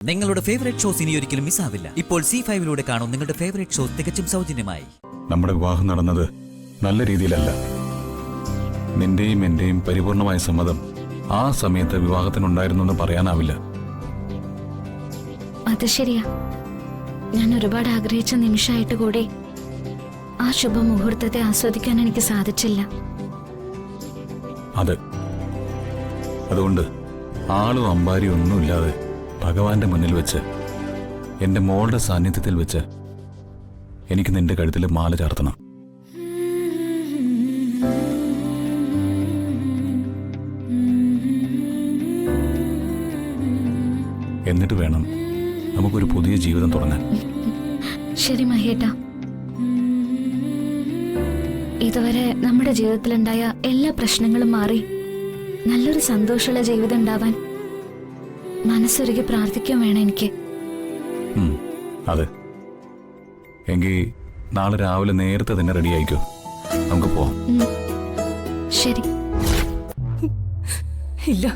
നിങ്ങളുടെ favourite shows ഇനി ഒരിക്കലും മിസ്സാവില്ല. ഇപ്പോൾ C5 കാണും നിങ്ങളുടെ ഫേവറേറ്റ് ഷോസ് തികച്ചും സൗജന്യമായി. നമ്മുടെ വിവാഹം നടന്നത് നല്ല രീതിയിലല്ല. നിന്റെയും എന്റെയും പരിപൂർണമായ സമ്മതം ആ സമയത്ത് വിവാഹത്തിനുണ്ടായിരുന്നെന്ന് പറയാനാവില്ല. അത് ശരിയാ. ഞാൻ ഒരുപാട് ആഗ്രഹിച്ച നിമിഷമായിട്ട് കൂടി ആ ശുഭമുഹൂർത്തത്തെ ആസ്വദിക്കാൻ എനിക്ക് സാധിച്ചില്ല. അതുകൊണ്ട് ആളും അമ്പാരിയും ഒന്നുമില്ലാതെ ഭഗവാന്റെ മുന്നിൽ വെച്ച് എന്റെ മോളുടെ സാന്നിധ്യത്തിൽ വെച്ച് എനിക്ക് നിന്റെ കഴുത്തിൽ മാല ചാർത്തണം. എന്നിട്ട് വേണം നമുക്കൊരു പുതിയ ജീവിതം തുടങ്ങാൻ. ശരി മഹേട്ടാ. ഇതുവരെ നമ്മുടെ ജീവിതത്തിലുണ്ടായ എല്ലാ പ്രശ്നങ്ങളും മാറി നല്ലൊരു സന്തോഷമുള്ള ജീവിതം ഉണ്ടാവാൻ മനസ്സൊരുക്കി പ്രാർത്ഥിക്കാൻ വേണം എനിക്ക്. അതെ, എങ്കിൽ നാളെ രാവിലെ നേരത്തെ തന്നെ റെഡി ആയിക്കോ, നമുക്ക് പോവാം. ശരി. ഇല്ല,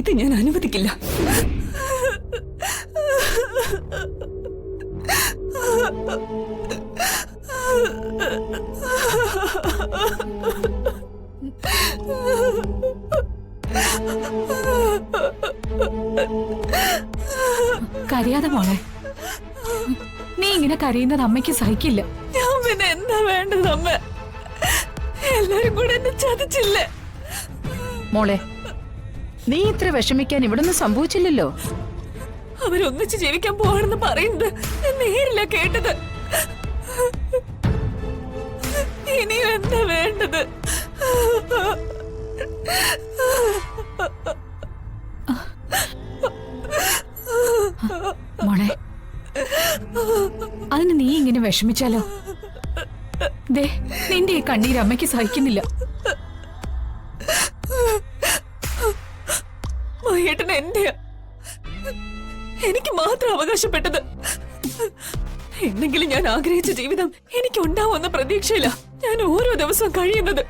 ഇത് ഞാൻ അനുവദിക്കില്ല. കരയാതെ മോളെ, നീ ഇങ്ങനെ കരയുന്നത് അമ്മയ്ക്ക് സഹിക്കില്ല. ഞാൻ പിന്നെ എന്താ വേണ്ടത് അമ്മ? എല്ലാരും കൂടെ എന്നെ ചതിച്ചില്ലേ? മോളെ, നീ ഇത്ര വിഷമിക്കാൻ ഇവിടൊന്നും സംഭവിച്ചില്ലല്ലോ. അവരൊന്നിച്ച് ജീവിക്കാൻ പോവാണെന്ന് പറയുന്നത് ഞാൻ നേരില്ല കേട്ടത്. ഇനിയും എന്താ വേണ്ടത്? മോളെ, അതിന് നീ ഇങ്ങനെ വിഷമിച്ചാലോ? ദേ, നിന്റെ ഈ കണ്ണീര് അമ്മയ്ക്ക് സഹിക്കുന്നില്ല. മഹേട്ടൻ എന്റെയാ, എനിക്ക് മാത്രം അവകാശപ്പെട്ടത്. എന്തെങ്കിലും ഞാൻ ആഗ്രഹിച്ച ജീവിതം എനിക്ക് ഉണ്ടാവുമെന്ന പ്രതീക്ഷയില്ല ഞാൻ ഓരോ ദിവസവും കഴിയുന്നത്.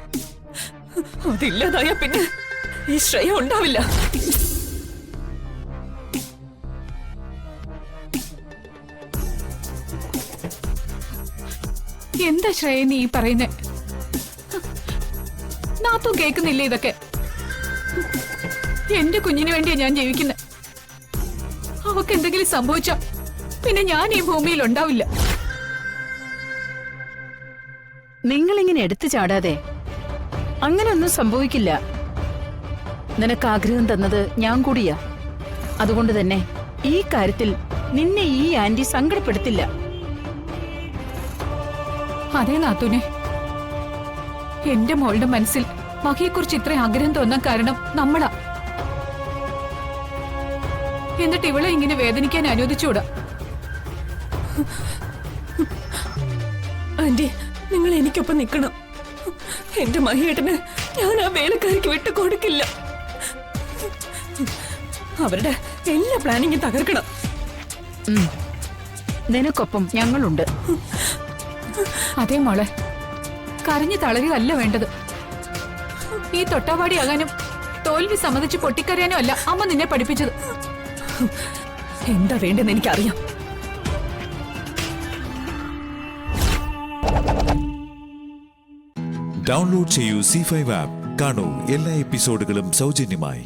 അതില്ലാതായ പിന്നെ ഈ ശ്രേയ ഉണ്ടാവില്ല. എന്താ ശ്രേയ നീ പറയുന്നേ? നാത്തും കേൾക്കുന്നില്ലേ ഇതൊക്കെ? എന്റെ കുഞ്ഞിന് വേണ്ടിയാ ഞാൻ ജീവിക്കുന്നത്. അവക്ക് എന്തെങ്കിലും സംഭവിച്ച പിന്നെ ഞാൻ ഈ ഭൂമിയിൽ ഉണ്ടാവില്ല. നിങ്ങളിങ്ങനെ എടുത്തു ചാടാതെ, അങ്ങനെയൊന്നും സംഭവിക്കില്ല. നിനക്ക് ആഗ്രഹം തന്നത് ഞാൻ കൂടിയാ. അതുകൊണ്ട് തന്നെ ഈ കാര്യത്തിൽ നിന്നെ ഈ ആന്റി സങ്കടപ്പെടുത്തില്ല. അതേ നാത്തൂനെ, എന്റെ മോളുടെ മനസ്സിൽ മഹിയെക്കുറിച്ച് ഇത്ര ആഗ്രഹം തോന്നാൻ കാരണം നമ്മളാ. എന്നിട്ട് ഇവളെ ഇങ്ങനെ വേദനിക്കാൻ അനുവദിച്ചുകൂടാ. ആന്റി, നിങ്ങൾ എനിക്കൊപ്പം നിൽക്കണം. എന്റെ മഹിയേട്ടന് ഞാൻ ആ വേലക്കാരിക്ക് വിട്ടു കൊടുക്കില്ല. അവരുടെ എല്ലാ പ്ലാനിങ്ങും തകർക്കണം. നിനക്കൊപ്പം ഞങ്ങളുണ്ട്. അതേ മോളെ, കരഞ്ഞു തളരുകയല്ല വേണ്ടത്. ഈ തൊട്ടാവാടിയാകാനും തോൽവി സമ്മതിച്ച് പൊട്ടിക്കരയാനും അല്ല അമ്മ നിന്നെ പഠിപ്പിച്ചത്. എന്താ വേണ്ടെന്ന് എനിക്കറിയാം. ഡൗൺലോഡ് ചെയ്യൂ C5 ആപ്പ്. കാണൂ എല്ലാ എപ്പിസോഡുകളും സൗജന്യമായി.